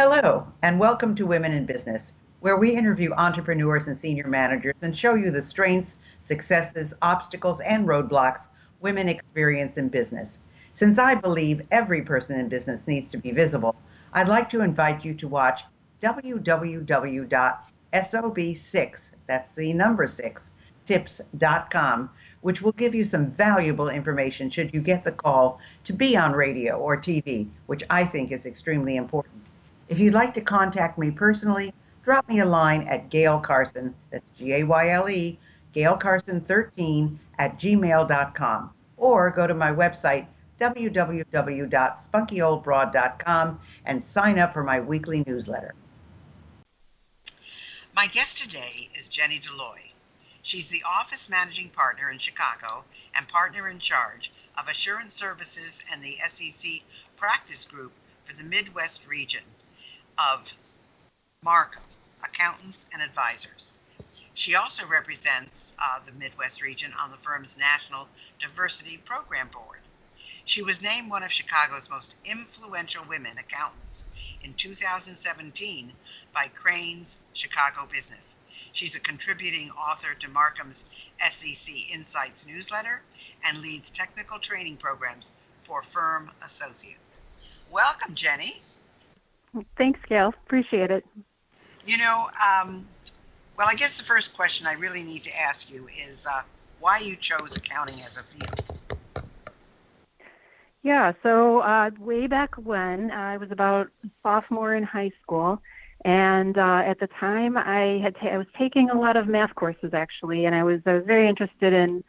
Hello, and welcome to Women in Business, where we interview entrepreneurs and senior managers and show you the strengths, successes, obstacles, and roadblocks women experience in business. Since I believe every person in business needs to be visible, I'd like to invite you to watch www.sob6, that's the number 6, tips.com, which will give you some valuable information should you get the call to be on radio or TV, which I think is extremely important. If you'd like to contact me personally, drop me a line at Gayle Carson, that's Gayle, Gayle Carson 13 at gmail.com, or go to my website, www.spunkyoldbroad.com, and sign up for my weekly newsletter. My guest today is Jenny Deloy. She's the office managing partner in Chicago and partner in charge of assurance services and the SEC practice group for the Midwest region of Marcum, Accountants and Advisors. She also represents the Midwest region on the firm's National Diversity Program Board. She was named one of Chicago's most influential women accountants in 2017 by Crain's Chicago Business. She's a contributing author to Marcum's SEC Insights newsletter and leads technical training programs for firm associates. Welcome, Jenny. Thanks, Gayle. Appreciate it. Well, I guess the first question I really need to ask you is why you chose accounting as a field. Yeah, so way back when, I was about a sophomore in high school, and at the time I was taking a lot of math courses, actually, and I was very interested in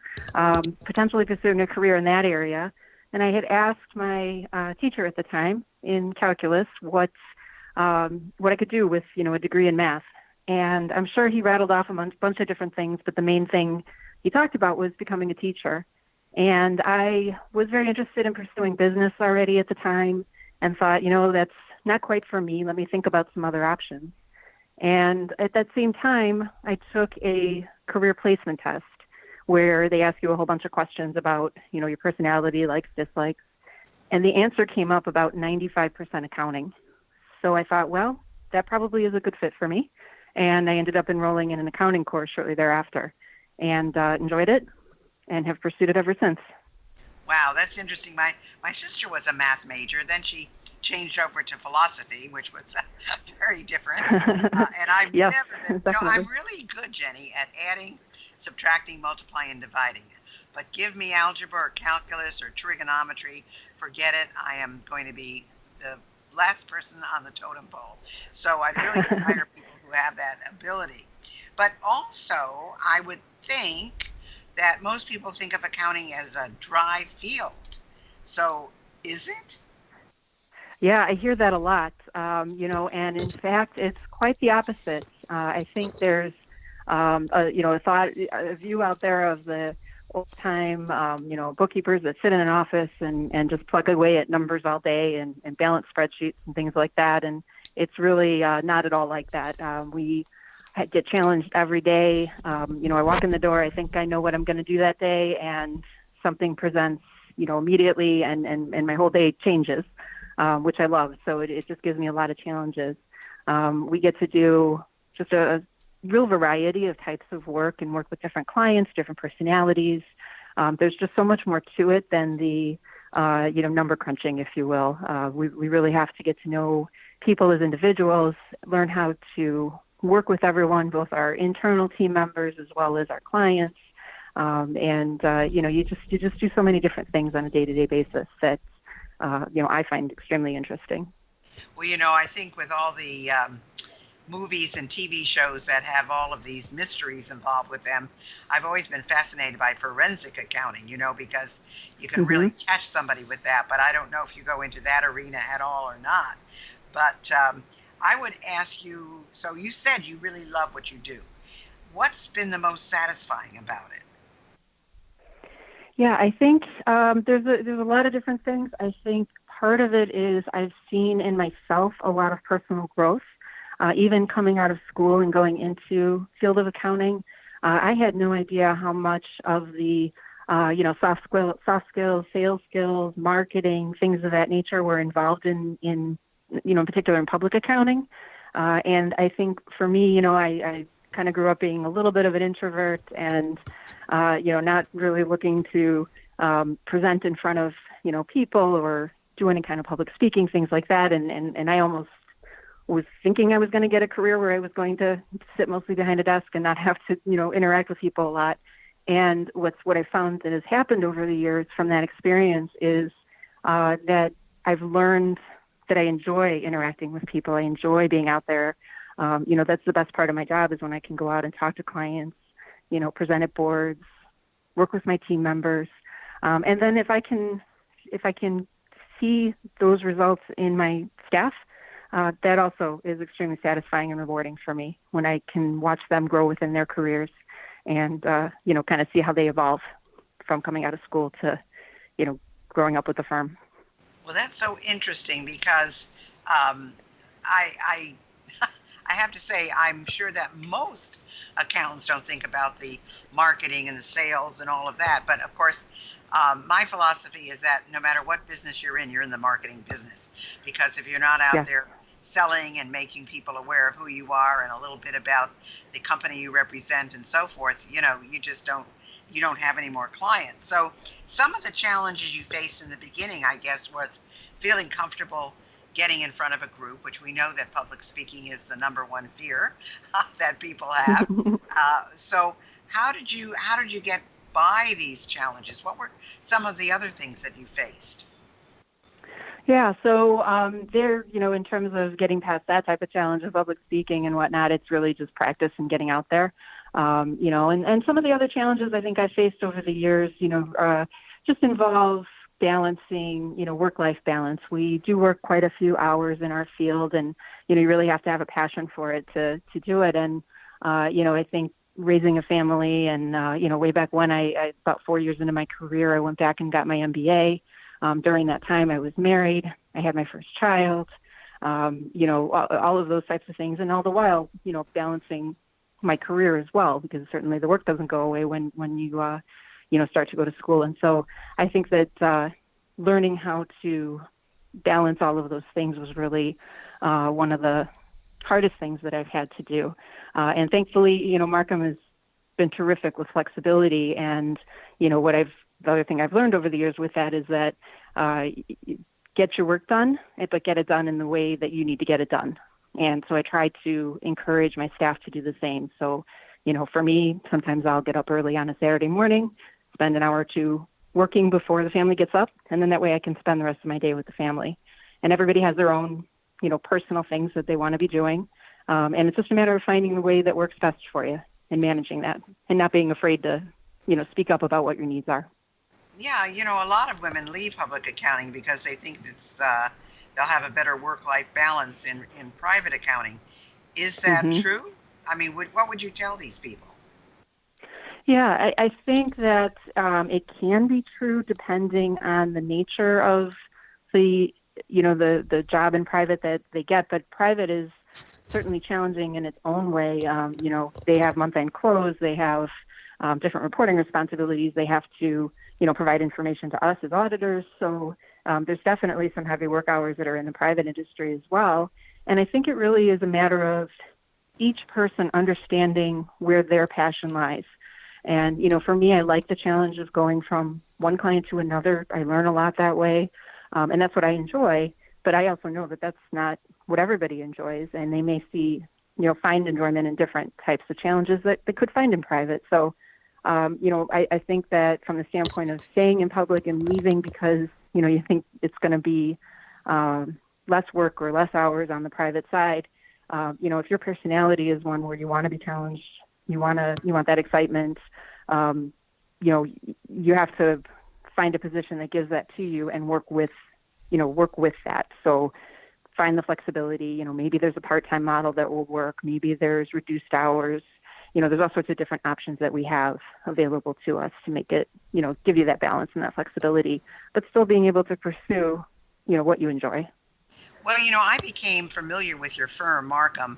potentially pursuing a career in that area. And I had asked my teacher at the time in calculus what I could do with, a degree in math. And I'm sure he rattled off a bunch of different things, but the main thing he talked about was becoming a teacher. And I was very interested in pursuing business already at the time and thought, that's not quite for me. Let me think about some other options. And at that same time, I took a career placement test where they ask you a whole bunch of questions about, your personality, likes, dislikes. And the answer came up about 95% accounting. So I thought, well, that probably is a good fit for me. And I ended up enrolling in an accounting course shortly thereafter and enjoyed it and have pursued it ever since. Wow, that's interesting. My sister was a math major. Then she changed over to philosophy, which was very different. And I've yes, never been, I'm really good, Jenny, at adding, subtracting, multiplying, and dividing. But give me algebra or calculus or trigonometry, forget it. I am going to be the last person on the totem pole. So I really admire people who have that ability. But also, I would think that most people think of accounting as a dry field. So is it? Yeah, I hear that a lot, and in fact, it's quite the opposite. I think there's, a view out there of the old-time, bookkeepers that sit in an office and just plug away at numbers all day and balance spreadsheets and things like that. And it's really not at all like that. We get challenged every day. I walk in the door, I think I know what I'm going to do that day, and something presents, immediately, and my whole day changes, which I love. So it just gives me a lot of challenges. We get to do just a real variety of types of work and work with different clients, different personalities. There's just so much more to it than the, number crunching, if you will. We really have to get to know people as individuals, learn how to work with everyone, both our internal team members as well as our clients. You just do so many different things on a day-to-day basis that, I find extremely interesting. Well, I think with all the movies and TV shows that have all of these mysteries involved with them, I've always been fascinated by forensic accounting, because you can really catch somebody with that. But I don't know if you go into that arena at all or not. But I would ask you, so you said you really love what you do. What's been the most satisfying about it? Yeah, I think there's a lot of different things. I think part of it is I've seen in myself a lot of personal growth. Even coming out of school and going into field of accounting, I had no idea how much of the soft skills, sales skills, marketing, things of that nature were involved in in particular in public accounting. And I think for me, I kind of grew up being a little bit of an introvert and, not really looking to present in front of, people or do any kind of public speaking, things like that. And I almost was thinking I was going to get a career where I was going to sit mostly behind a desk and not have to, interact with people a lot. And what I found that has happened over the years from that experience is that I've learned that I enjoy interacting with people. I enjoy being out there. That's the best part of my job is when I can go out and talk to clients, present at boards, work with my team members. And then if I can see those results in my staff, that also is extremely satisfying and rewarding for me when I can watch them grow within their careers and, kind of see how they evolve from coming out of school to, growing up with the firm. Well, that's so interesting because I I have to say I'm sure that most accountants don't think about the marketing and the sales and all of that. But of course, my philosophy is that no matter what business you're in the marketing business. Because if you're not out there selling and making people aware of who you are and a little bit about the company you represent and so forth, you don't have any more clients. So some of the challenges you faced in the beginning, I guess, was feeling comfortable getting in front of a group, which we know that public speaking is the number one fear that people have. So how did you get by these challenges? What were some of the other things that you faced? Yeah, so there, in terms of getting past that type of challenge of public speaking and whatnot, it's really just practice and getting out there. And some of the other challenges I think I faced over the years, just involve balancing, work-life balance. We do work quite a few hours in our field, and, you really have to have a passion for it to do it. And, I think raising a family and, way back when about 4 years into my career, I went back and got my MBA. During that time, I was married. I had my first child, all of those types of things. And all the while, balancing my career as well, because certainly the work doesn't go away when you, start to go to school. And so I think that learning how to balance all of those things was really one of the hardest things that I've had to do. And thankfully, Marcum has been terrific with flexibility. And, the other thing I've learned over the years with that is that get your work done, but get it done in the way that you need to get it done. And so I try to encourage my staff to do the same. So, for me, sometimes I'll get up early on a Saturday morning, spend an hour or two working before the family gets up, and then that way I can spend the rest of my day with the family. And everybody has their own, personal things that they want to be doing. And it's just a matter of finding the way that works best for you and managing that and not being afraid to, speak up about what your needs are. Yeah, a lot of women leave public accounting because they think they'll have a better work-life balance in private accounting. Is that true? I mean, what would you tell these people? Yeah, I think that it can be true depending on the nature of the job in private that they get, but private is certainly challenging in its own way. They have month-end close, they have different reporting responsibilities, they have to provide information to us as auditors. So there's definitely some heavy work hours that are in the private industry as well. And I think it really is a matter of each person understanding where their passion lies. And, for me, I like the challenge of going from one client to another. I learn a lot that way. And that's what I enjoy. But I also know that that's not what everybody enjoys. And they may find enjoyment in different types of challenges that they could find in private. So, I think that from the standpoint of staying in public and leaving because, you think it's going to be less work or less hours on the private side, if your personality is one where you want to be challenged, you want that excitement, you have to find a position that gives that to you and work with that. So find the flexibility, maybe there's a part-time model that will work. Maybe there's reduced hours. There's all sorts of different options that we have available to us to make it, give you that balance and that flexibility, but still being able to pursue, what you enjoy. Well, I became familiar with your firm, Marcum,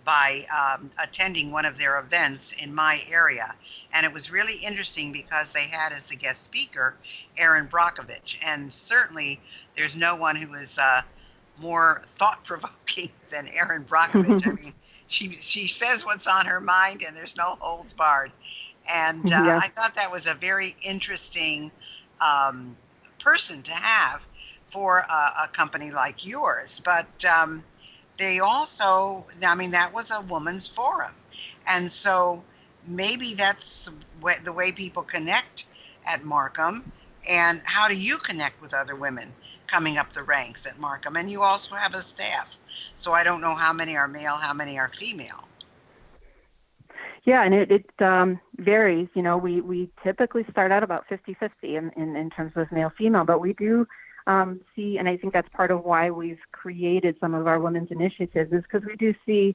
by attending one of their events in my area. And it was really interesting because they had as a guest speaker, Aaron Brockovich. And certainly there's no one who is more thought-provoking than Erin Brockovich. I mean, she says what's on her mind, and there's no holds barred. And Yeah. I thought that was a very interesting um, person to have for a company like yours. But they also, I mean, that was a woman's forum. And so maybe that's the way people connect at Marcum. And how do you connect with other women coming up the ranks at Marcum? And you also have a staff. So I don't know how many are male, how many are female. Yeah, and it varies. You know, we typically start out about 50-50 in terms of male-female, but we do see, and I think that's part of why we've created some of our women's initiatives, is because we do see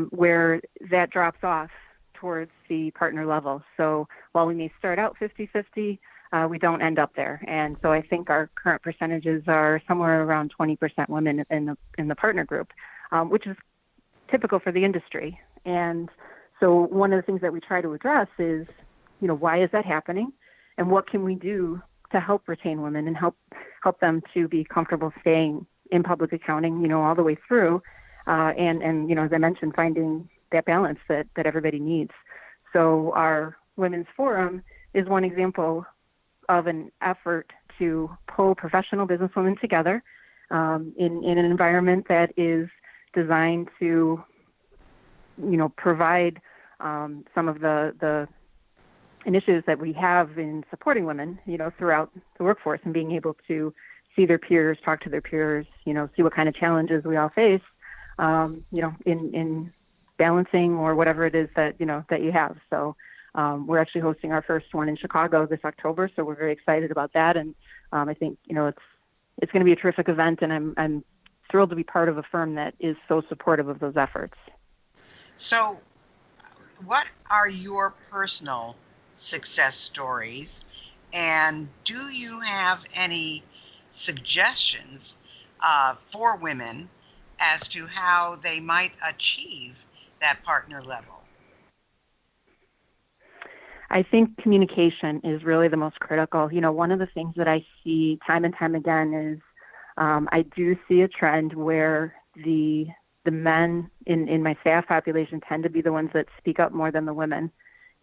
where that drops off towards the partner level. So while we may start out 50-50, we don't end up there. And so I think our current percentages are somewhere around 20% women in the partner group, which is typical for the industry. And so one of the things that we try to address is, you know, why is that happening, and what can we do to help retain women and help them to be comfortable staying in public accounting, you know, all the way through, and you know, as I mentioned, finding that balance that everybody needs. So our women's forum is one example of an effort to pull professional businesswomen together in an environment that is designed to, you know, provide some of the initiatives that we have in supporting women, you know, throughout the workforce, and being able to see their peers, talk to their peers, you know, see what kind of challenges we all face, you know, in balancing or whatever it is that, you know, that you have. So we're actually hosting our first one in Chicago this October, so we're very excited about that. And I think, you know, it's going to be a terrific event, and I'm thrilled to be part of a firm that is so supportive of those efforts. So what are your personal success stories, and do you have any suggestions for women as to how they might achieve that partner level? I think communication is really the most critical. You know, one of the things that I see time and time again is I do see a trend where the men in my staff population tend to be the ones that speak up more than the women.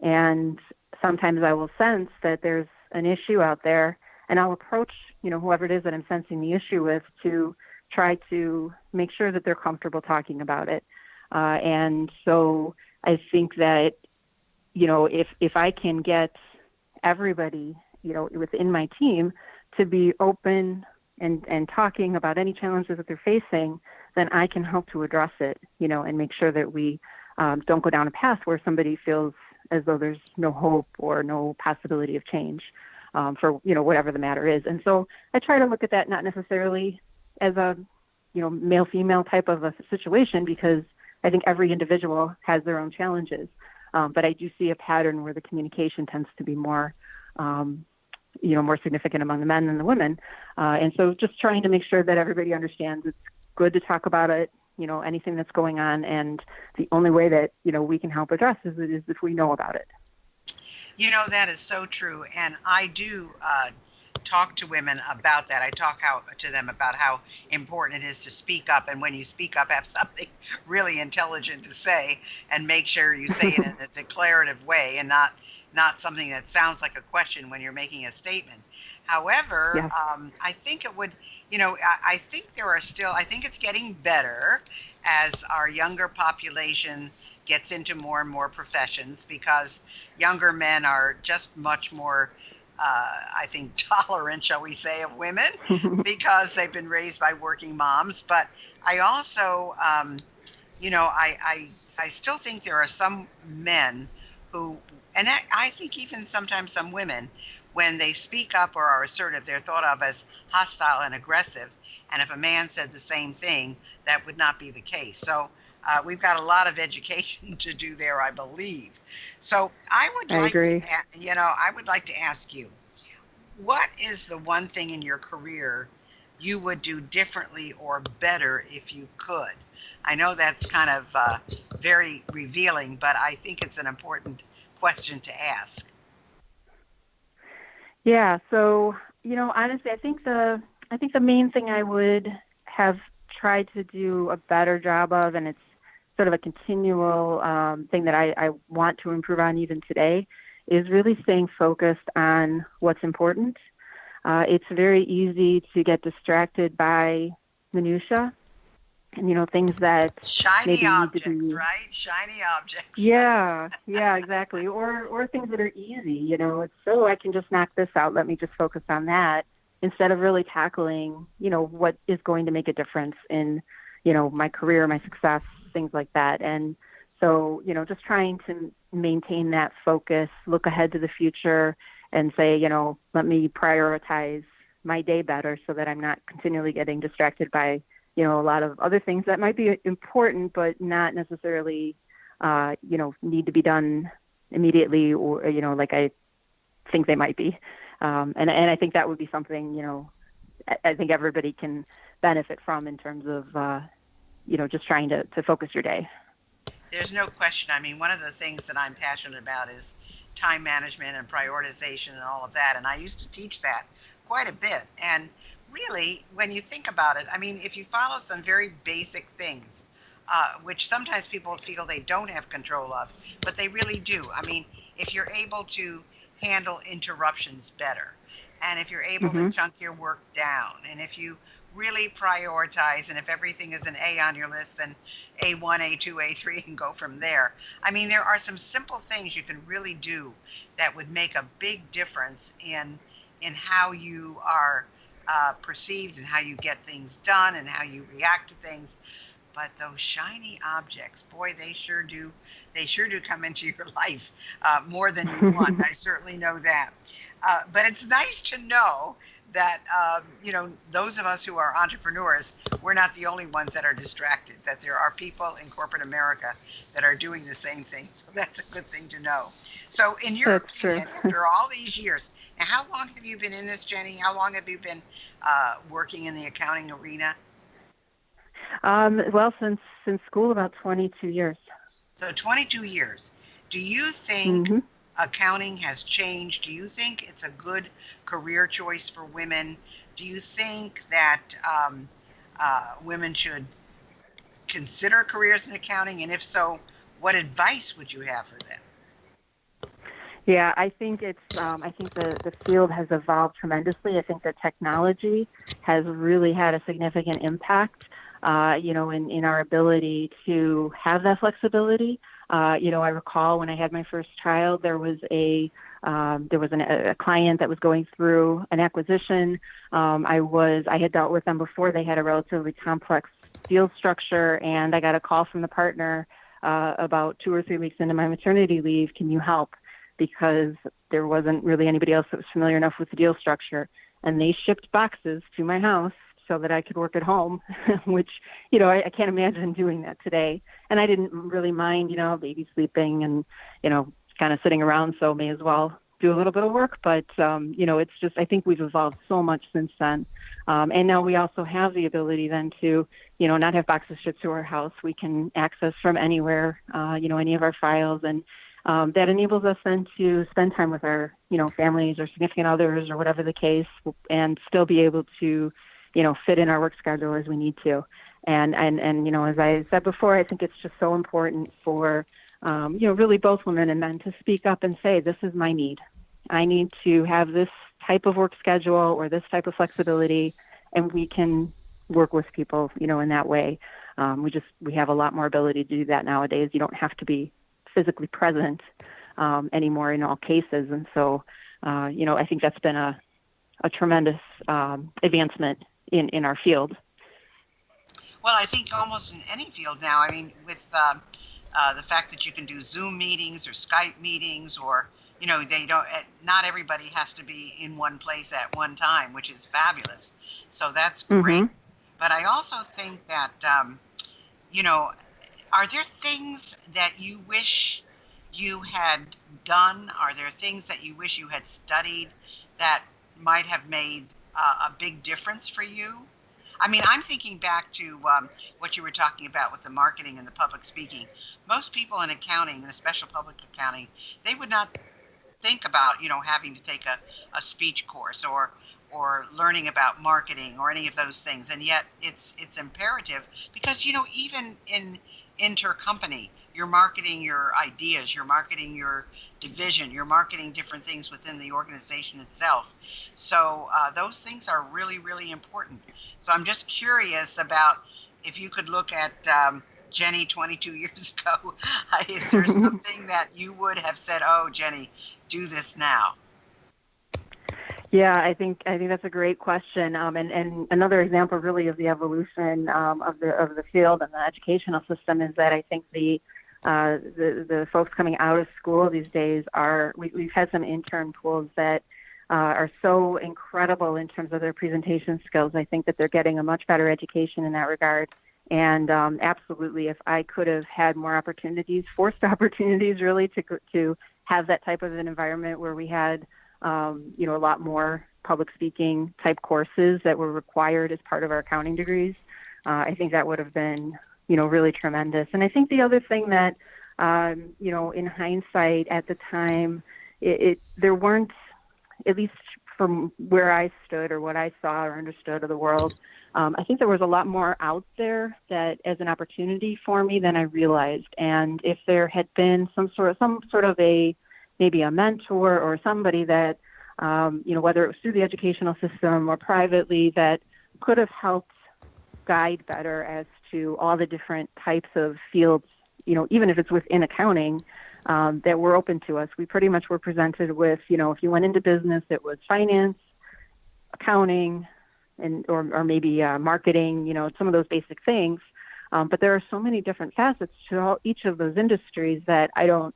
And sometimes I will sense that there's an issue out there, and I'll approach, you know, whoever it is that I'm sensing the issue with, to try to make sure that they're comfortable talking about it. And so I think that, you know, if I can get everybody, you know, within my team to be open and talking about any challenges that they're facing, then I can help to address it, you know, and make sure that we don't go down a path where somebody feels as though there's no hope or no possibility of change for, you know, whatever the matter is. And so I try to look at that not necessarily as a, you know, male-female type of a situation, because I think every individual has their own challenges. But I do see a pattern where the communication tends to be more, you know, more significant among the men than the women. And so just trying to make sure that everybody understands it's good to talk about it, you know, anything that's going on. And the only way that, you know, we can help address is if we know about it. You know, that is so true. And I do talk to women about that. I talk to them about how important it is to speak up. And when you speak up, have something really intelligent to say, and make sure you say it in a declarative way, and not something that sounds like a question when you're making a statement. However, Yes. I think it would, you know, I think there are still, I think it's getting better as our younger population gets into more and more professions, because younger men are just much more, I think, tolerant, shall we say, of women, because they've been raised by working moms. But I also, you know, I still think there are some men who, and I think even sometimes some women, when they speak up or are assertive, they're thought of as hostile and aggressive. And if a man said the same thing, that would not be the case. So we've got a lot of education to do there, I believe. So I would I like to, agree. you know, I would like to ask you, what is the one thing in your career you would do differently or better if you could? I know that's kind of very revealing, but I think it's an important question to ask. Yeah. So, you know, honestly, I think the main thing I would have try to do a better job of, and it's sort of a continual thing that I want to improve on even today, is really staying focused on what's important. It's very easy to get distracted by minutia and, things that Shiny maybe need to objects, be. right? Shiny objects. Yeah, exactly. Or things that are easy, it's so I can just knock this out. Let me just focus on that instead of really tackling, what is going to make a difference in, my career, my success, things like that. And so, just trying to maintain that focus, look ahead to the future and say, let me prioritize my day better so that I'm not continually getting distracted by, a lot of other things that might be important, but not necessarily, need to be done immediately or, like I think they might be. And I think that would be something, I think everybody can benefit from in terms of, just trying to focus your day. There's no question. I mean, one of the things that I'm passionate about is time management and prioritization and all of that. And I used to teach that quite a bit. And really, when you think about it, I mean, if you follow some very basic things, which sometimes people feel they don't have control of, but they really do. I mean, if you're able to handle interruptions better, and if you're able to Mm-hmm. chunk your work down, and if you really prioritize, and if everything is an A on your list, then A1, A2, A3, and go from there. I mean, there are some simple things you can really do that would make a big difference in how you are perceived and how you get things done and how you react to things. But those shiny objects, boy, they sure do. They sure do come into your life more than you want. I certainly know that. But it's nice to know that those of us who are entrepreneurs, we're not the only ones that are distracted. That there are people in corporate America that are doing the same thing. So that's a good thing to know. So, in your That's true. opinion, after all these years, now how long have you been in this, Jenny? How long have you been working in the accounting arena? Well, since school, about 22 years. So 22 years. Do you think Mm-hmm. accounting has changed? Do you think it's a good career choice for women? Do you think that women should consider careers in accounting? And if so, what advice would you have for them? Yeah, I think I think the field has evolved tremendously. I think the technology has really had a significant impact, in our ability to have that flexibility. I recall when I had my first child, there was a client that was going through an acquisition. I had dealt with them before. They had a relatively complex deal structure, and I got a call from the partner about 2 or 3 weeks into my maternity leave. Can you help? Because there wasn't really anybody else that was familiar enough with the deal structure. And they shipped boxes to my house so that I could work at home, which, I can't imagine doing that today. And I didn't really mind, baby sleeping and, kind of sitting around, so may as well do a little bit of work. But, it's just, I think we've evolved so much since then. And now we also have the ability then to, not have boxes shipped to our house. We can access from anywhere, any of our files. And that enables us then to spend time with our, families or significant others or whatever the case, and still be able to, fit in our work schedule as we need to. And as I said before, I think it's just so important for, really both women and men to speak up and say, this is my need. I need to have this type of work schedule or this type of flexibility, and we can work with people, in that way. We have a lot more ability to do that nowadays. You don't have to be physically present anymore in all cases. And so, I think that's been a tremendous advancement in our field. Well, I think almost in any field now, I mean, with the fact that you can do Zoom meetings or Skype meetings, or, they don't, not everybody has to be in one place at one time, which is fabulous. So that's great. Mm-hmm. But I also think that, you know, are there things that you wish you had done? Are there things that you wish you had studied that might have made a big difference for you? I mean, I'm thinking back to what you were talking about with the marketing and the public speaking. Most people in accounting, and especially public accounting, they would not think about, having to take a speech course, or learning about marketing or any of those things. And yet it's imperative because, even in intercompany, you're marketing your ideas, you're marketing your division, you're marketing different things within the organization itself. So those things are really, really important. So I'm just curious about if you could look at Jenny 22 years ago. Is there something that you would have said, oh, Jenny, do this now? Yeah, I think that's a great question, and another example really of the evolution of the field and the educational system is that I think the folks coming out of school these days we've had some intern pools that are so incredible in terms of their presentation skills. I think that they're getting a much better education in that regard. And absolutely, if I could have had more opportunities, forced opportunities, really, to have that type of an environment where we had a lot more public speaking type courses that were required as part of our accounting degrees. I think that would have been, really tremendous. And I think the other thing that, in hindsight at the time, there weren't, at least from where I stood or what I saw or understood of the world, I think there was a lot more out there that as an opportunity for me than I realized. And if there had been some sort of maybe a mentor or somebody that, whether it was through the educational system or privately, that could have helped guide better as to all the different types of fields, even if it's within accounting, that were open to us. We pretty much were presented with, if you went into business, it was finance, accounting, or maybe marketing, some of those basic things. But there are so many different facets to each of those industries that I don't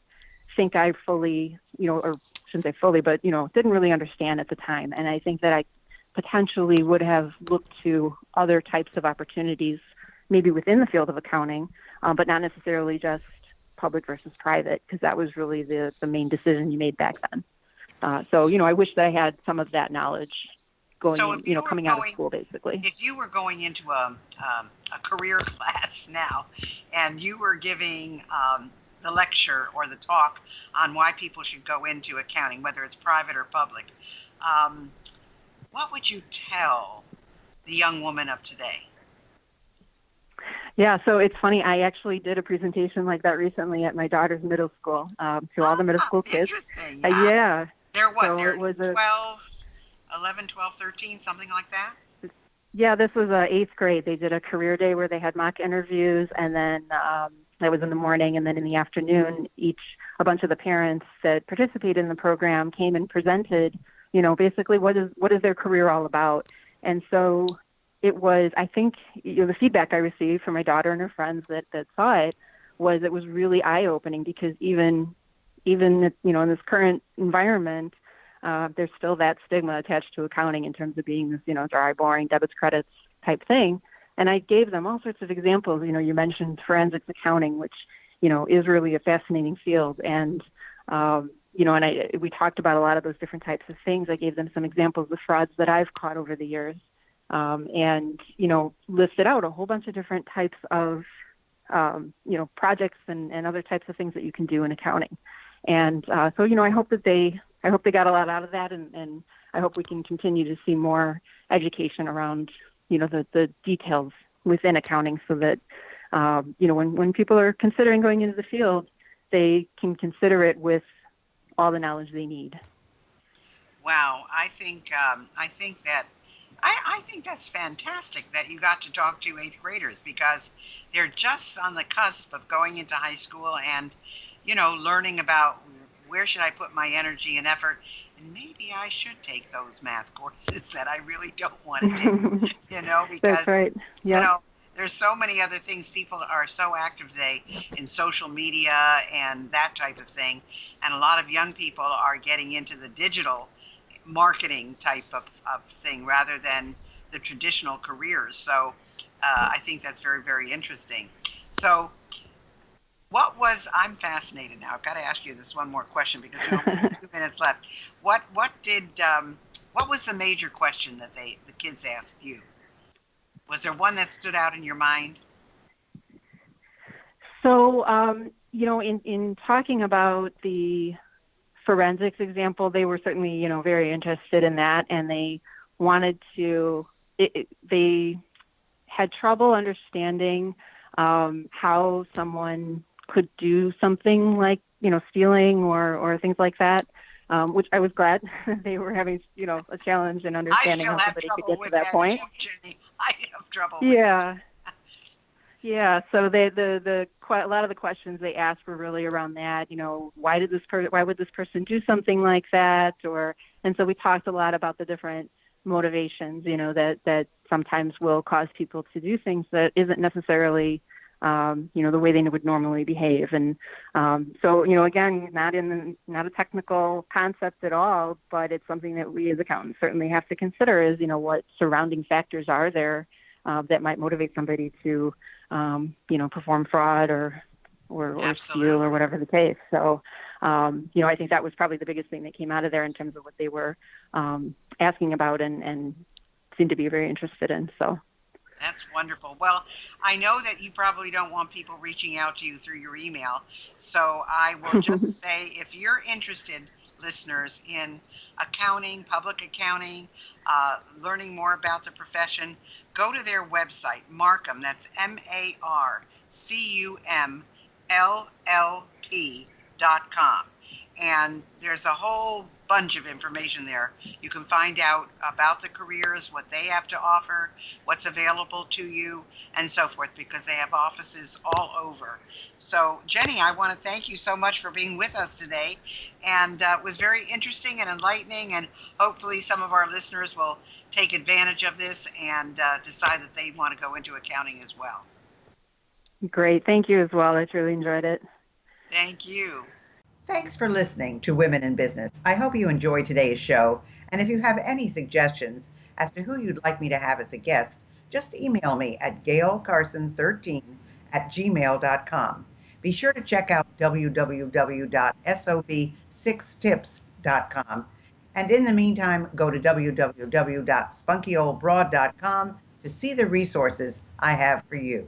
think I fully, or shouldn't say fully, but, didn't really understand at the time. And I think that I potentially would have looked to other types of opportunities, maybe within the field of accounting, but not necessarily just public versus private, because that was really the main decision you made back then. So, I wish that I had some of that knowledge coming out of school, basically. If you were going into a career class now and you were giving the lecture or the talk on why people should go into accounting, whether it's private or public, what would you tell the young woman of today? Yeah, so it's funny. I actually did a presentation like that recently at my daughter's middle school to all the middle school kids. Interesting. Yeah. They're what? So They're 11, 12, 13, something like that? Yeah, this was 8th grade. They did a career day where they had mock interviews, and then that was in the morning, and then in the afternoon, a bunch of the parents that participated in the program came and presented, basically what is their career all about. And so it was, I think, the feedback I received from my daughter and her friends that saw it was really eye-opening, because even in this current environment, there's still that stigma attached to accounting in terms of being this, dry, boring, debits, credits type thing. And I gave them all sorts of examples. You mentioned forensics accounting, which, is really a fascinating field. And, we talked about a lot of those different types of things. I gave them some examples of frauds that I've caught over the years, and, listed out a whole bunch of different types of, projects and other types of things that you can do in accounting. And so, I hope they got a lot out of that, and I hope we can continue to see more education around, the details within accounting, so that, when people are considering going into the field, they can consider it with all the knowledge they need. Wow, I think that's fantastic that you got to talk to 8th graders, because they're just on the cusp of going into high school and, learning about where should I put my energy and effort, and maybe I should take those math courses that I really don't want to take, because, That's right. Yep. There's so many other things. People are so active today in social media and that type of thing, and a lot of young people are getting into the digital marketing type of thing rather than the traditional careers. So I think that's very, very interesting. So I'm fascinated now. I've got to ask you this one more question, because we only have 2 minutes left. What was the major question that the kids asked you? Was there one that stood out in your mind? So, in talking about the forensics example, they were certainly, very interested in that, and they wanted to, they had trouble understanding how someone could do something like, stealing or things like that, which I was glad they were having, a challenge in I understanding still how have somebody could trouble get to with that that point. too, Jenny. I have trouble with it. Yeah. Yeah, so a lot of the questions they asked were really around that. Why would this person do something like that? And so we talked a lot about the different motivations, that sometimes will cause people to do things that isn't necessarily, the way they would normally behave. And so, again, not a technical concept at all, but it's something that we as accountants certainly have to consider is, what surrounding factors are there that might motivate somebody to perform fraud or steal or whatever the case. So, I think that was probably the biggest thing that came out of there in terms of what they were asking about and seemed to be very interested in. So. That's wonderful. Well, I know that you probably don't want people reaching out to you through your email, so I will just say if you're interested, listeners, in accounting, public accounting, learning more about the profession, go to their website, Marcum, that's MARCUMLLP.com. And there's a whole bunch of information there. You can find out about the careers, what they have to offer, what's available to you, and so forth, because they have offices all over. So, Jenny, I want to thank you so much for being with us today. And it was very interesting and enlightening, and hopefully some of our listeners will take advantage of this and decide that they want to go into accounting as well. Great. Thank you as well. I truly enjoyed it. Thank you. Thanks for listening to Women in Business. I hope you enjoyed today's show. And if you have any suggestions as to who you'd like me to have as a guest, just email me at gaylecarson13@gmail.com. Be sure to check out www.sob6tips.com. And in the meantime, go to www.spunkyoldbroad.com to see the resources I have for you.